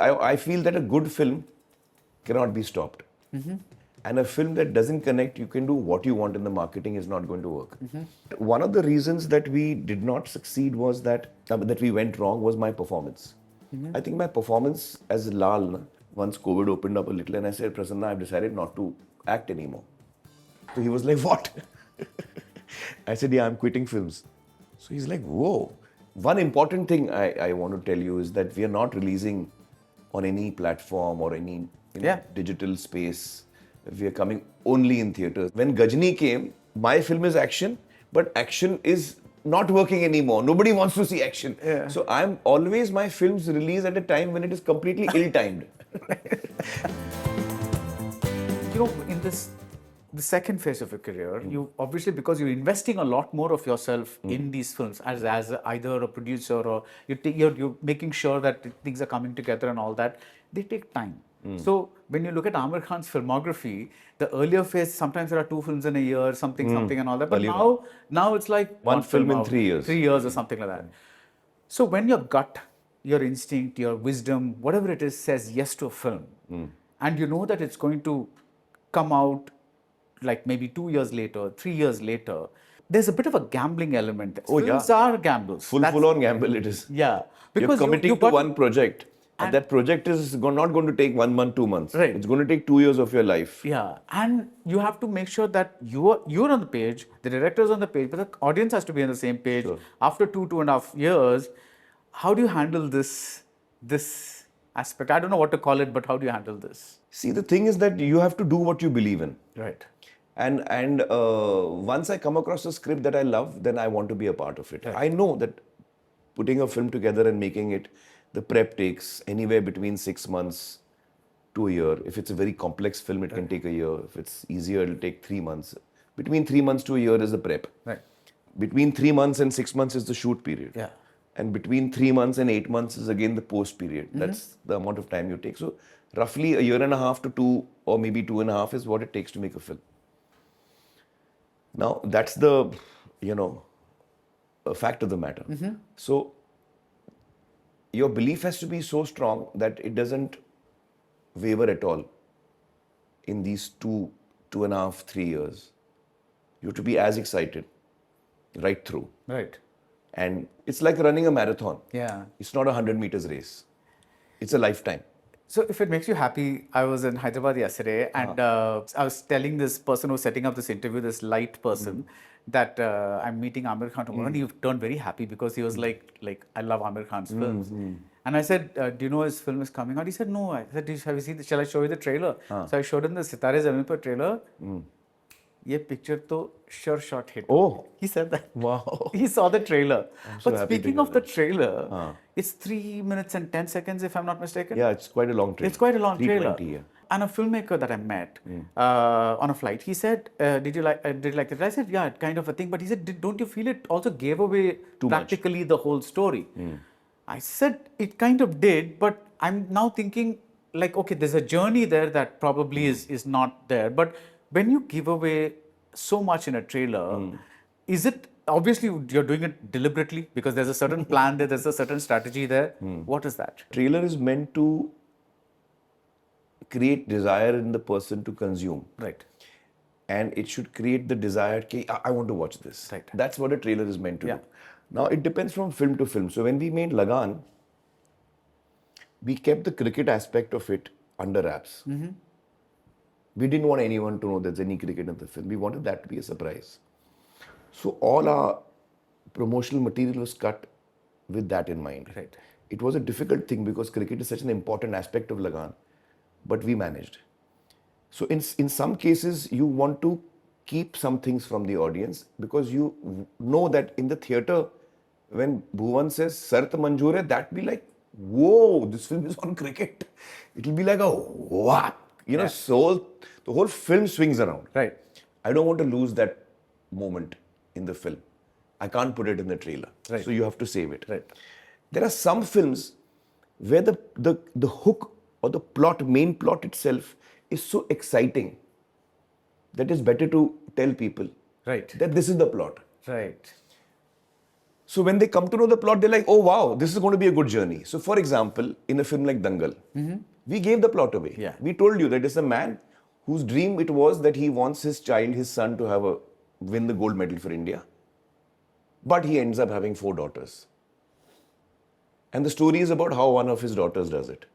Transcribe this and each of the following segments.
I feel that a good film cannot be stopped. And a film that doesn't connect, you can do what you want in the marketing, is not going to work. One of the reasons that we did not succeed was that we went wrong was my performance. I think my performance as Lal, once COVID opened up a little and I said, Prasanna, I've decided not to act anymore. So he was like, what? I said, yeah, I'm quitting films. So he's like, whoa. One important thing I want to tell you is that we are not releasing on any platform or any digital space. We are coming only in theatres. When Gajni came, my film is action, but action is not working anymore. Nobody wants to see action. Yeah. So my films release at a time when it is completely ill-timed. In the second phase of your career, you obviously, because you're investing a lot more of yourself in these films as either a producer or you're making sure that things are coming together and all that, they take time. So when you look at Aamir Khan's filmography, the earlier phase, sometimes there are 2 films in a year, something and all that. But now it's like one film in 3 years. 3 years or something like that. So when your gut, your instinct, your wisdom, whatever it is, says yes to a film, and you know that it's going to come out like maybe 2 years later, 3 years later, there's a bit of a gambling element there. Films are gambles. Full-on gamble it is. Yeah. Because you're committing to one project. And that project is not going to take 1 month, 2 months. Right. It's going to take 2 years of your life. Yeah. And you have to make sure that you're on the page, the director's on the page, but the audience has to be on the same page. Sure. After 2.5 years, how do you handle this aspect? I don't know what to call it, but how do you handle this? See, the thing is that you have to do what you believe in. Right. And once I come across a script that I love, then I want to be a part of it. Right. I know that putting a film together and making it, the prep takes anywhere between 6 months to a year. If it's a very complex film, it can take a year. If it's easier, it'll take 3 months. Between 3 months to a year is the prep. Right. Between 3 months and 6 months is the shoot period. Yeah. And between 3 months and 8 months is again the post period. That's the amount of time you take. So roughly a year and a half to 2 or maybe 2.5 is what it takes to make a film. Now, that's the, a fact of the matter. So, your belief has to be so strong that it doesn't waver at all in these 2.5, 3 years. You have to be as excited right through. Right. And it's like running a marathon. Yeah. It's not a 100 meters race. It's a lifetime. So if it makes you happy, I was in Hyderabad yesterday and I was telling this person who was setting up this interview, this light person, that I'm meeting Aamir Khan tomorrow, and he turned very happy because he was like, I love Aamir Khan's films. And I said, do you know his film is coming out? He said, no. I said, have you seen shall I show you the trailer? So I showed him the Sitaare Zameen trailer. Ye picture to sure shot hit. Oh. He said that. Wow. He saw the trailer. So but speaking of the trailer, it's 3 minutes and 10 seconds, if I'm not mistaken. Yeah, it's quite a long trailer. It's quite a long trailer. Yeah. And a filmmaker that I met on a flight, he said, did you like it? I said, yeah, kind of a thing. But he said, don't you feel it also gave away practically the whole story? I said, it kind of did, but I'm now thinking, like, okay, there's a journey there that probably is not there. But when you give away so much in a trailer, is it, obviously you're doing it deliberately because there's a certain plan there, there's a certain strategy there. What is that? Trailer is meant to create desire in the person to consume. Right. And it should create the desire, I want to watch this. Right. That's what a trailer is meant to do. Now, it depends from film to film. So when we made Lagan, we kept the cricket aspect of it under wraps. We didn't want anyone to know there's any cricket in the film. We wanted that to be a surprise. So all our promotional material was cut with that in mind. Right. It was a difficult thing because cricket is such an important aspect of Lagan, but we managed. So in some cases, you want to keep some things from the audience because you know that in the theatre, when Bhuvan says Sart Manjoor hai, that be like, whoa, this film is on cricket. It'll be like a what? So the whole film swings around. Right. I don't want to lose that moment in the film. I can't put it in the trailer. Right. So you have to save it. Right. There are some films where the hook or the main plot itself is so exciting that it's better to tell people Right. that this is the plot. Right. So when they come to know the plot, they're like, oh wow, this is going to be a good journey. So for example, in a film like Dangal, we gave the plot away. Yeah. We told you that it's a man whose dream it was that he wants his child, his son, to win the gold medal for India. But he ends up having 4 daughters. And the story is about how one of his daughters does it.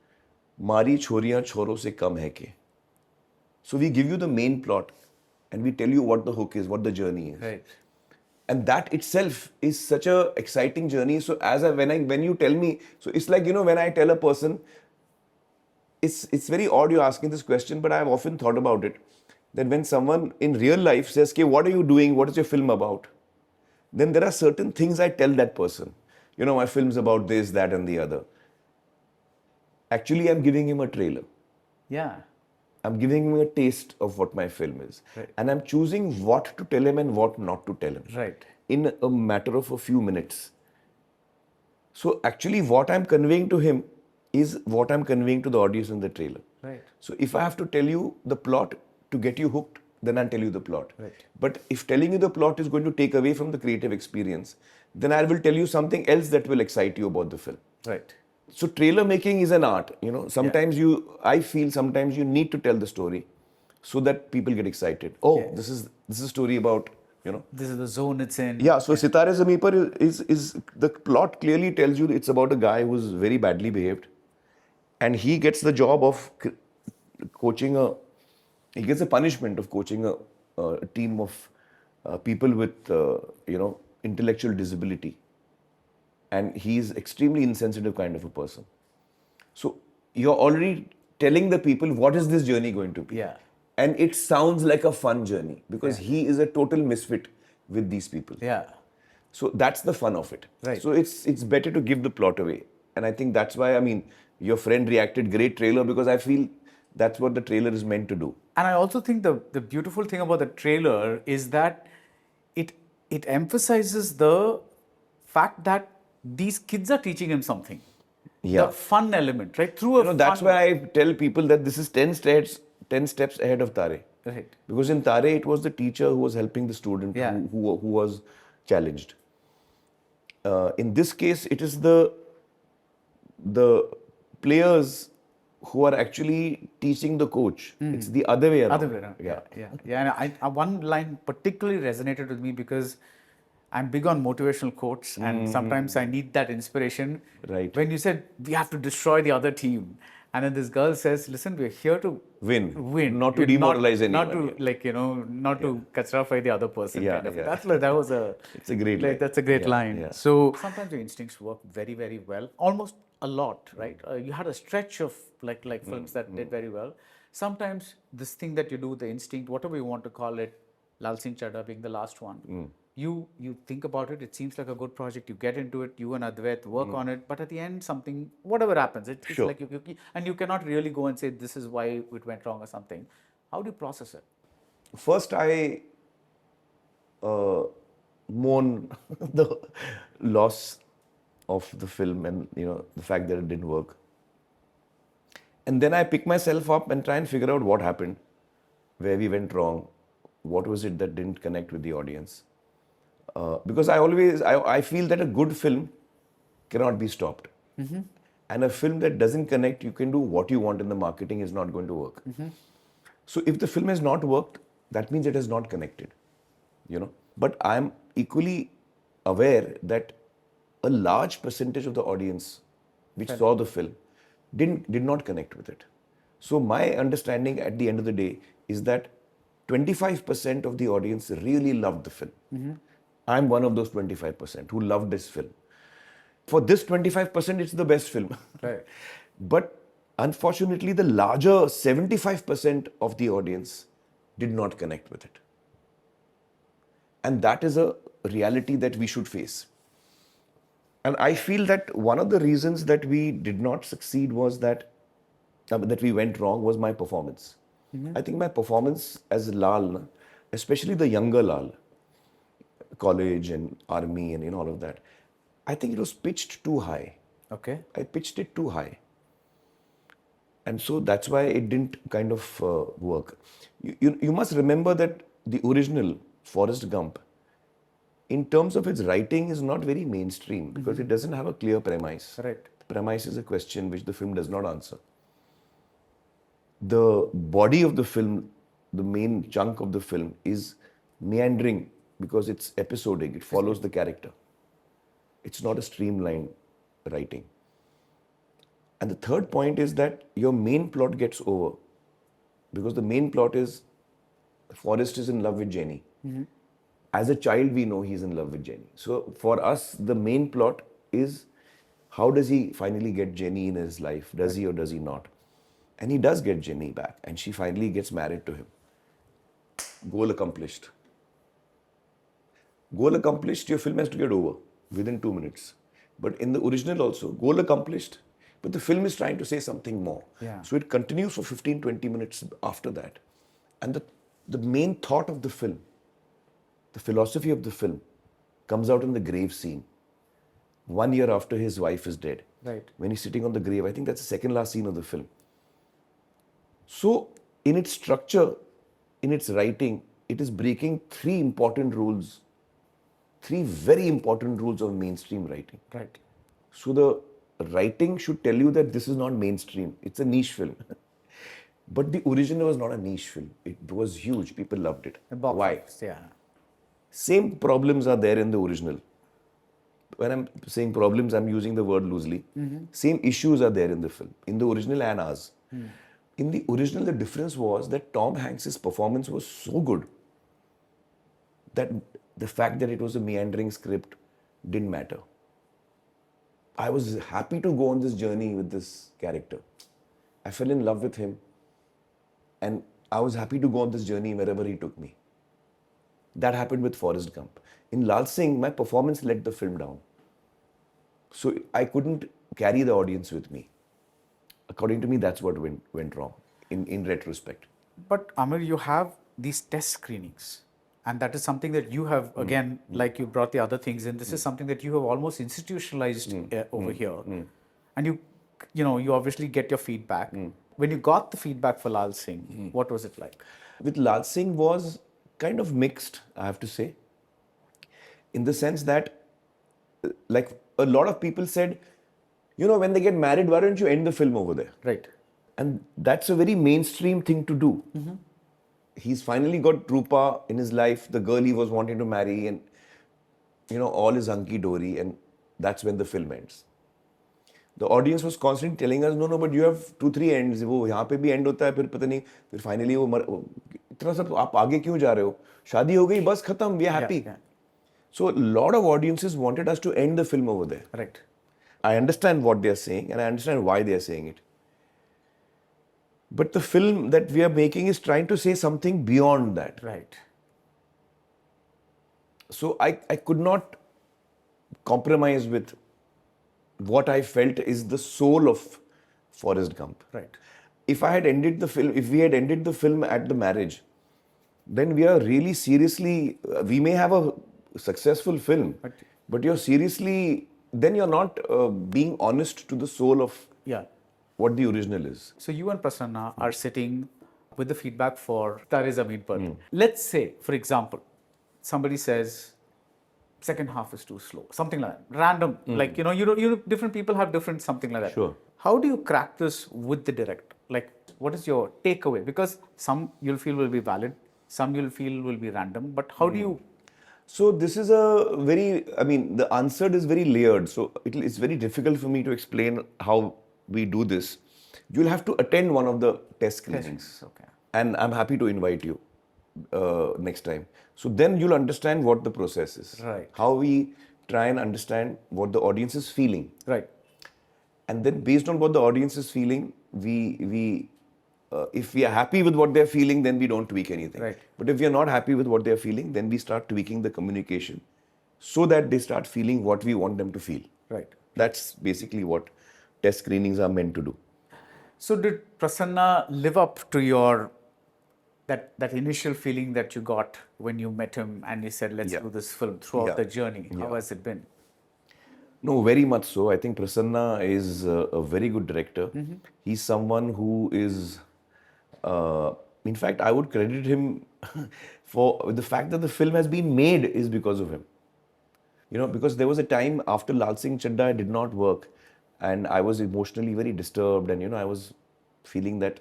Mari choriyan choro se kam hai ke. So we give you the main plot and we tell you what the hook is, what the journey is. Right. And that itself is such a exciting journey. So when you tell me, so it's like, when I tell a person, it's very odd you're asking this question, but I've often thought about it, that when someone in real life says, okay, what are you doing? What is your film about? Then there are certain things I tell that person. My film's about this, that, and the other. Actually, I'm giving him a trailer. Yeah. I'm giving him a taste of what my film is. Right. And I'm choosing what to tell him and what not to tell him. Right. In a matter of a few minutes. So actually what I'm conveying to him is what I'm conveying to the audience in the trailer. Right. So if I have to tell you the plot to get you hooked, then I'll tell you the plot. Right. But if telling you the plot is going to take away from the creative experience, then I will tell you something else that will excite you about the film. Right. So trailer making is an art. Sometimes I feel sometimes you need to tell the story so that people get excited. Oh, this is a story about, This is the zone it's in. Yeah, so Sitaare Zameen par is the plot clearly tells you it's about a guy who's very badly behaved, and he gets the job of he gets a punishment of coaching a team of people with intellectual disability, and he's extremely insensitive kind of a person. So you're already telling the people what is this journey going to be. Yeah. And it sounds like a fun journey because he is a total misfit with these people. Yeah. So that's the fun of it. Right. So it's better to give the plot away. And I think that's why, your friend reacted, great trailer, because I feel that's what the trailer is meant to do. And I also think the beautiful thing about the trailer is that it emphasizes the fact that these kids are teaching him something. Yeah. The fun element, right? Through That's why I tell people that this is 10 steps ahead of Tare. Right. Because in Tare, it was the teacher who was helping the student who was challenged. In this case, it is the players who are actually teaching the coach. It's the other way around. Other way around. Yeah. And one line particularly resonated with me because I'm big on motivational quotes and sometimes I need that inspiration. Right. When you said we have to destroy the other team, and then this girl says, "Listen, we're here to win, not to We're demoralize anyone, not to not to kachrafy the other person." Yeah, kind of. yeah. That was It's a great line. That's a great line. Yeah. So sometimes your instincts work very, very well, almost a lot, right? You had a stretch of like films that did very well. Sometimes this thing that you do, the instinct, whatever you want to call it, Lal Singh Chadha being the last one. You think about it, it seems like a good project, you get into it, you and Advait work on it, but at the end whatever happens, it's Sure. like and you cannot really go and say this is why it went wrong or something. How do you process it? First, I mourn the loss of the film and the fact that it didn't work. And then I pick myself up and try and figure out what happened, where we went wrong, what was it that didn't connect with the audience. Because I feel that a good film cannot be stopped. And a film that doesn't connect, you can do what you want in the marketing, is not going to work. So if the film has not worked, that means it has not connected. But I'm equally aware that a large percentage of the audience which saw the film did not connect with it. So my understanding at the end of the day is that 25% of the audience really loved the film. I'm one of those 25% who loved this film. For this 25%, it's the best film. Right. But unfortunately, the larger 75% of the audience did not connect with it. And that is a reality that we should face. And I feel that one of the reasons that we did not succeed was that we went wrong was my performance. I think my performance as Lal, especially the younger Lal, college and army and all of that, I think it was pitched too high. Okay. I pitched it too high. And so that's why it didn't kind of work. You must remember that the original Forrest Gump in terms of its writing, is not very mainstream because it doesn't have a clear premise. Right. The premise is a question which the film does not answer. The body of the film, the main chunk of the film, is meandering because it's episodic. It follows the character. It's not a streamlined writing. And the third point is that your main plot gets over because the main plot is Forrest is in love with Jenny. As a child, we know he's in love with Jenny. So for us, the main plot is how does he finally get Jenny in his life? Does he or does he not? And he does get Jenny back, and she finally gets married to him. Goal accomplished. Goal accomplished, your film has to get over within 2 minutes. But in the original also, goal accomplished, but the film is trying to say something more. Yeah. So it continues for 15, 20 minutes after that. And the main thought of the film, the philosophy of the film, comes out in the grave scene. 1 year after his wife is dead. Right. When he's sitting on the grave, I think that's the second last scene of the film. So, in its structure, in its writing, it is breaking three very important rules of mainstream writing. Right. So, the writing should tell you that this is not mainstream, it's a niche film. But the original was not a niche film, it was huge, people loved it. The box Why? office, yeah. Same problems are there in the original. When I'm saying problems, I'm using the word loosely. Same issues are there in the film, in the original and ours. In the original, the difference was that Tom Hanks' performance was so good that the fact that it was a meandering script didn't matter. I was happy to go on this journey with this character. I fell in love with him, and I was happy to go on this journey wherever he took me. That happened with Forrest Gump. In Lal Singh, my performance let the film down. So I couldn't carry the audience with me. According to me, that's what went wrong in retrospect. But Aamir, you have these test screenings. And that is something that you have, again, like you brought the other things in, this is something that you have almost institutionalized over here. And you obviously get your feedback. When you got the feedback for Lal Singh, what was it like? With Lal Singh was kind of mixed, I have to say. In the sense that, like, a lot of people said, when they get married, why don't you end the film over there? Right. And that's a very mainstream thing to do. He's finally got Rupa in his life, the girl he was wanting to marry, and all is hunky-dory, and that's when the film ends. The audience was constantly telling us, no, but you have 2-3 ends. वो यहाँ पे भी end होता है, फिर पता नहीं, फिर finally वो इतना सब आप आगे क्यों जा रहे हो? शादी हो गई, बस खत्म, we are happy. Yeah. So a lot of audiences wanted us to end the film over there. Right. I understand what they are saying, and I understand why they are saying it. But the film that we are making is trying to say something beyond that. Right. So I could not compromise with what I felt is the soul of Forrest Gump. Right. If we had ended the film at the marriage, then we are really seriously, we may have a successful film, but then you're not being honest to the soul of what the original is. So you and Prasanna are sitting with the feedback for Sitaare Zameen. Let's say, for example, somebody says, second half is too slow, something like that, random, like, different people have different something like that. Sure. How do you crack this with the director? Like, what is your takeaway? Because some you'll feel will be valid, some you'll feel will be random, but how do you? So this is the answer is very layered. So it's very difficult for me to explain how we do this. You'll have to attend one of the test screenings. Okay. And I'm happy to invite you next time. So then you'll understand what the process is. Right. How we try and understand what the audience is feeling. Right. And then based on what the audience is feeling, if we are happy with what they're feeling, then we don't tweak anything. Right. But if we are not happy with what they're feeling, then we start tweaking the communication so that they start feeling what we want them to feel. Right. That's basically what test screenings are meant to do. So did Prasanna live up to your that initial feeling that you got when you met him and you said, let's do this film throughout the journey? How has it been? No, very much so. I think Prasanna is a very good director. He's someone who is, in fact, I would credit him for the fact that the film has been made is because of him. Because there was a time after Lal Singh Chadda, it did not work. And I was emotionally very disturbed. And, I was feeling that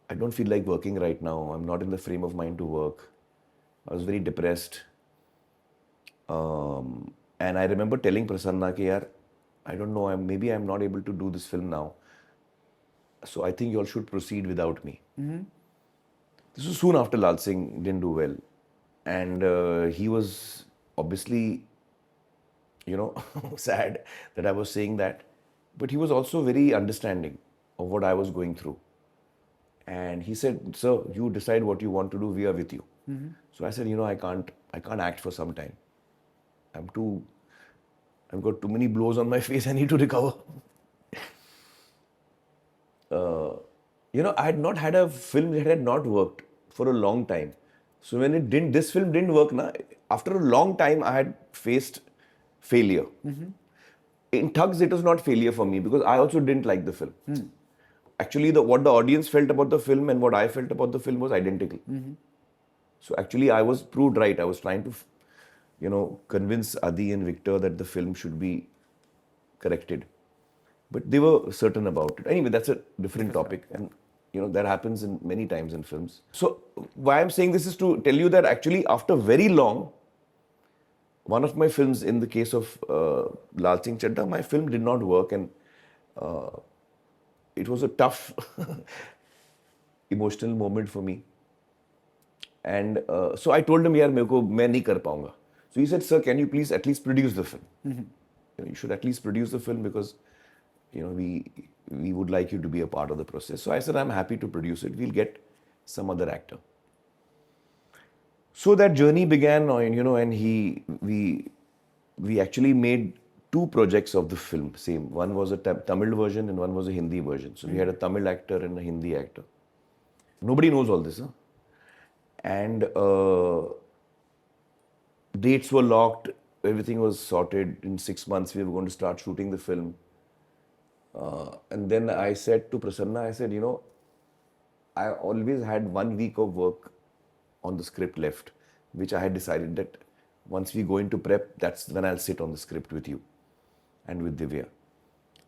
I don't feel like working right now. I'm not in the frame of mind to work. I was very depressed. And I remember telling Prasanna, ki, yaar, I don't know, maybe I'm not able to do this film now. So I think you all should proceed without me. This was soon after Lal Singh didn't do well. And he was obviously, sad that I was saying that. But he was also very understanding of what I was going through. And he said, sir, you decide what you want to do, we are with you. So I said, I can't act for some time. I've got too many blows on my face, I need to recover. I had not had a film that had not worked for a long time. So when this film didn't work, after a long time, I had faced failure. In Thugs, it was not failure for me because I also didn't like the film. Actually, what the audience felt about the film and what I felt about the film was identical. So actually, I was proved right. I was trying to, convince Adi and Victor that the film should be corrected. But they were certain about it. Anyway, that's a different topic. And, that happens in many times in films. So why I'm saying this is to tell you that actually after very long, one of my films, in the case of Lal Singh Chadda, my film did not work. And it was a tough emotional moment for me. And so I told him, yaar, main nahi kar paunga. So he said, sir, can you please at least produce the film? You should at least produce the film because, we would like you to be a part of the process. So I said, I'm happy to produce it. We'll get some other actor. So that journey began, and we actually made 2 projects of the film, same. One was a Tamil version and one was a Hindi version. So we had a Tamil actor and a Hindi actor. Nobody knows all this, huh? And dates were locked, everything was sorted. In 6 months, we were going to start shooting the film. And then I said to Prasanna, I said, I always had 1 week of work on the script left, which I had decided that once we go into prep, that's when I'll sit on the script with you and with Divya.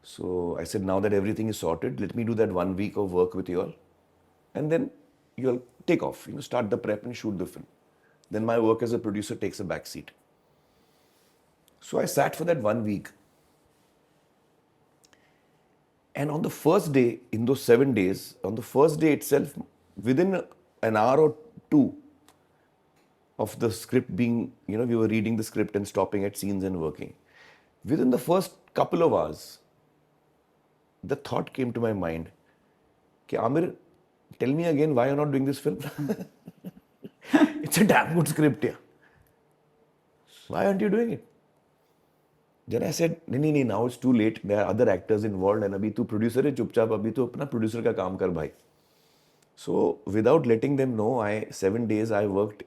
So I said, now that everything is sorted, let me do that 1 week of work with you all. And then you'll take off, start the prep and shoot the film. Then my work as a producer takes a back seat. So I sat for that 1 week. And on the first day, in those 7 days, on the first day itself, within an hour or 2 of the script being, we were reading the script and stopping at scenes and working. Within the first couple of hours, the thought came to my mind, कि Aamir, tell me again why you're not doing this film. It's a damn good script here. Why aren't you doing it? Then I said, no, now it's too late. There are other actors involved and abhi tu producer hai, chupchap, abhi tu apna producer ka kaam kar bhai. So without letting them know, 7 days I worked,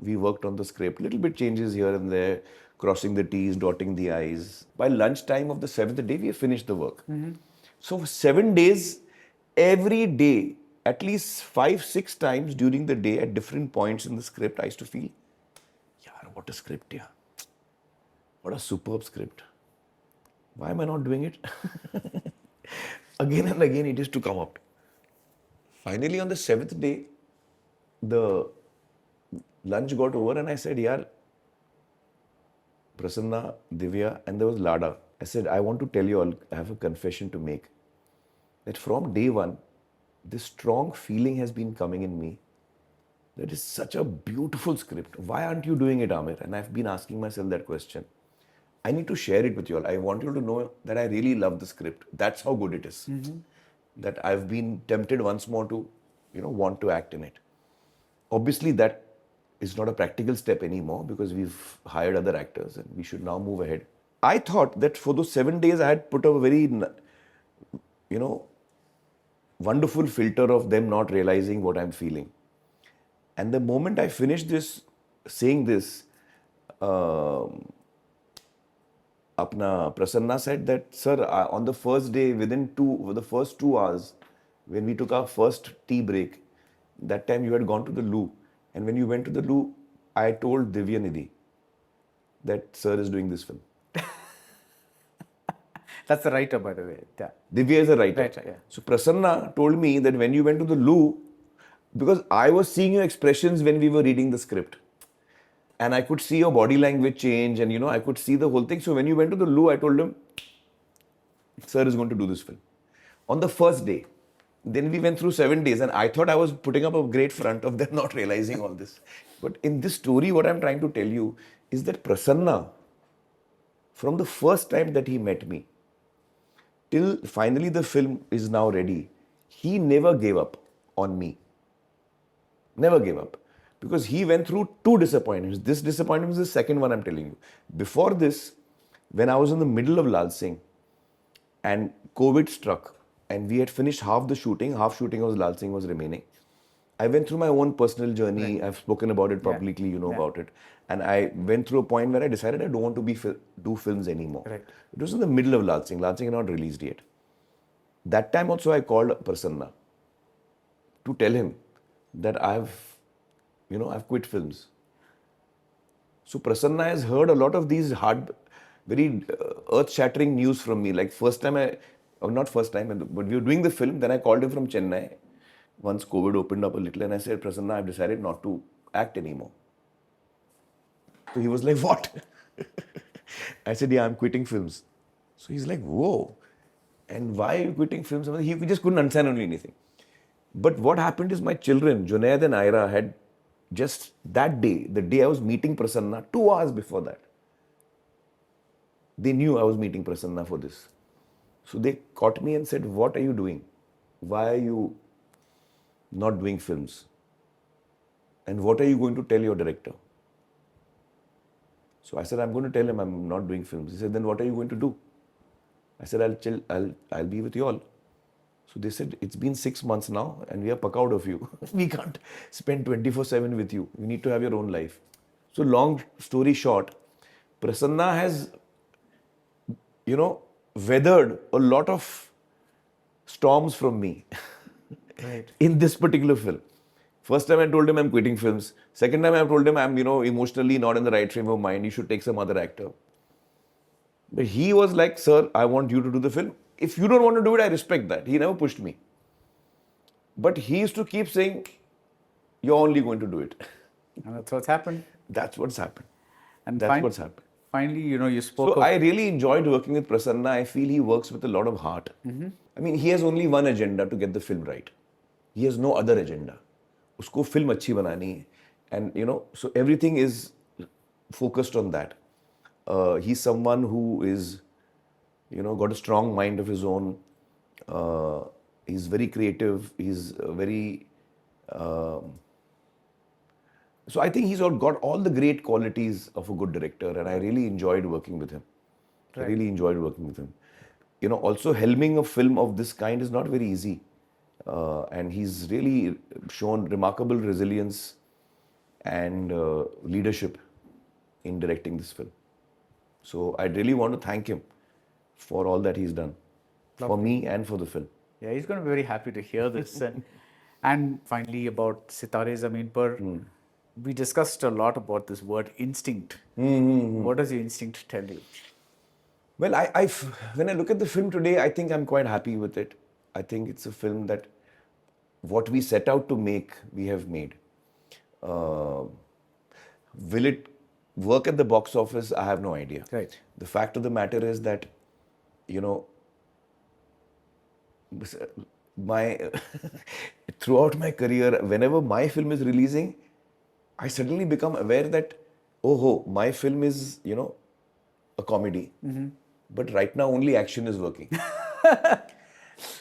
we worked on the script. Little bit changes here and there, crossing the T's, dotting the I's. By lunchtime of the 7th day, we have finished the work. So for 7 days, every day, at least 5-6 times during the day at different points in the script, I used to feel, yaar, what a script, yeah. What a superb script. Why am I not doing it? Again and again, it used to come up. Finally, on the 7th day, the lunch got over and I said, yaar, Prasanna, Divya, and there was Lada. I said, I want to tell you all, I have a confession to make. That from day one, this strong feeling has been coming in me. That is such a beautiful script. Why aren't you doing it, Aamir? And I've been asking myself that question. I need to share it with you all. I want you to know that I really love the script. That's how good it is. That I've been tempted once more to, want to act in it. Obviously, that is not a practical step anymore because we've hired other actors and we should now move ahead. I thought that for those 7 days, I had put a very, wonderful filter of them not realizing what I'm feeling. And the moment I finished saying this, Prasanna said that, sir, on the first day, within the first 2 hours, when we took our first tea break, that time you had gone to the loo. And when you went to the loo, I told Divya Nidhi that sir is doing this film. That's the writer, by the way. Yeah. Divya is a writer. Right, yeah. So Prasanna told me that when you went to the loo, because I was seeing your expressions when we were reading the script. And I could see your body language change and, I could see the whole thing. So when you went to the loo, I told him, sir is going to do this film. On the first day, then we went through 7 days and I thought I was putting up a great front of them not realizing all this. But in this story, what I'm trying to tell you is that Prasanna, from the first time that he met me, till finally the film is now ready, he never gave up on me. Never gave up. Because he went through 2 disappointments. This disappointment is the second one I'm telling you. Before this, when I was in the middle of Lal Singh and COVID struck and we had finished half the shooting, half shooting of Lal Singh was remaining. I went through my own personal journey. Right. I've spoken about it publicly, you know about it. And I went through a point where I decided I don't want to do films anymore. Right. It was in the middle of Lal Singh. Lal Singh had not released yet. That time also I called Prasanna to tell him that I've quit films. So Prasanna has heard a lot of these very earth-shattering news from me. Like not first time, but we were doing the film. Then I called him from Chennai. Once COVID opened up a little and I said, Prasanna, I've decided not to act anymore. So he was like, what? I said, yeah, I'm quitting films. So he's like, whoa. And why are you quitting films? He just couldn't understand anything. But what happened is my children, Junaid and Ira, had just that day, the day I was meeting Prasanna, 2 hours before that, they knew I was meeting Prasanna for this. So they caught me and said, what are you doing? Why are you not doing films? And what are you going to tell your director? So I said, I'm going to tell him I'm not doing films. He said, then what are you going to do? I said, I'll be with you all. So they said, it's been 6 months now and we are puck out of you. We can't spend 24/7 with you. You need to have your own life. So long story short, Prasanna has, weathered a lot of storms from me in this particular film. First time I told him I'm quitting films. Second time I told him I'm, emotionally not in the right frame of mind. You should take some other actor. But he was like, sir, I want you to do the film. If you don't want to do it, I respect that. He never pushed me. But he used to keep saying, you're only going to do it. And that's what's happened. That's what's happened. And that's what's happened. Finally, you spoke So I really enjoyed working with Prasanna. I feel he works with a lot of heart. Mm-hmm. I mean, he has only one agenda to get the film right. He has no other agenda. Usko film achhi banani hai. And, so everything is focused on that. He's someone who is, got a strong mind of his own. He's very creative. He's very... So I think he's got all the great qualities of a good director, and I really enjoyed working with him. Right. I really enjoyed working with him. Also helming a film of this kind is not very easy. And he's really shown remarkable resilience and leadership in directing this film. So I really want to thank him for all that he's done. For me and for the film. Yeah, he's going to be very happy to hear this. And finally, about Sitaare Zameen Par, we discussed a lot about this word instinct. Mm-hmm. What does your instinct tell you? Well, when I look at the film today, I think I'm quite happy with it. I think it's a film that what we set out to make, we have made. Will it work at the box office? I have no idea. Right. The fact of the matter is that, throughout my career, whenever my film is releasing, I suddenly become aware that, my film is, a comedy. Mm-hmm. But right now only action is working.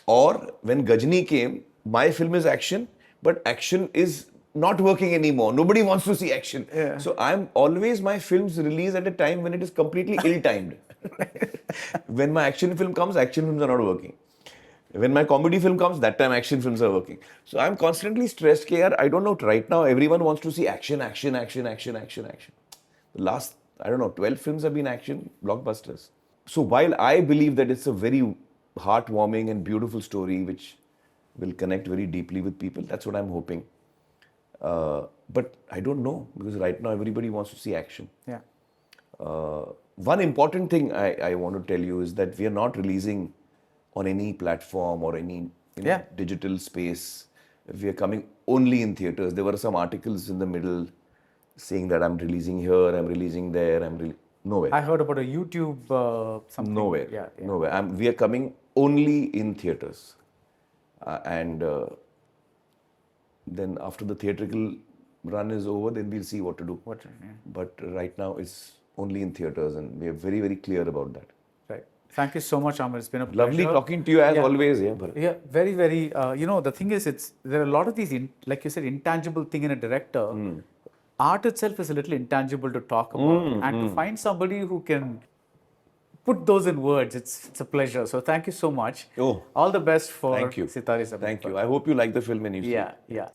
Or when Gajni came, my film is action, but action is not working anymore. Nobody wants to see action. Yeah. So my films release at a time when it is completely ill-timed. When my action film comes, action films are not working. When my comedy film comes, that time action films are working. So I'm constantly stressed. I don't know, right now everyone wants to see action. The last, 12 films have been action blockbusters. So while I believe that it's a very heartwarming and beautiful story which will connect very deeply with people, that's what I'm hoping. But I don't know, because right now everybody wants to see action. Yeah. One important thing I want to tell you is that we are not releasing on any platform or any digital space. We are coming only in theaters. There were some articles in the middle saying that I'm releasing here, I'm releasing there, nowhere. I heard about a YouTube something. Nowhere. Yeah. Nowhere. We are coming only in theaters. And then after the theatrical run is over, then we'll see what to do. But right now it's only in theaters, and we are very, very clear about that. Right. Thank you so much, Aamir. It's been a pleasure. Lovely talking to you as always. Yeah, Bharat. Yeah, very, very. The thing is, there are a lot of these, like you said, intangible thing in a director. Art itself is a little intangible to talk about, and to find somebody who can put those in words, it's a pleasure. So thank you so much. Oh, all the best for thank you. Sitaare Zameen. Thank you. I hope you like the film and you see it. Yeah.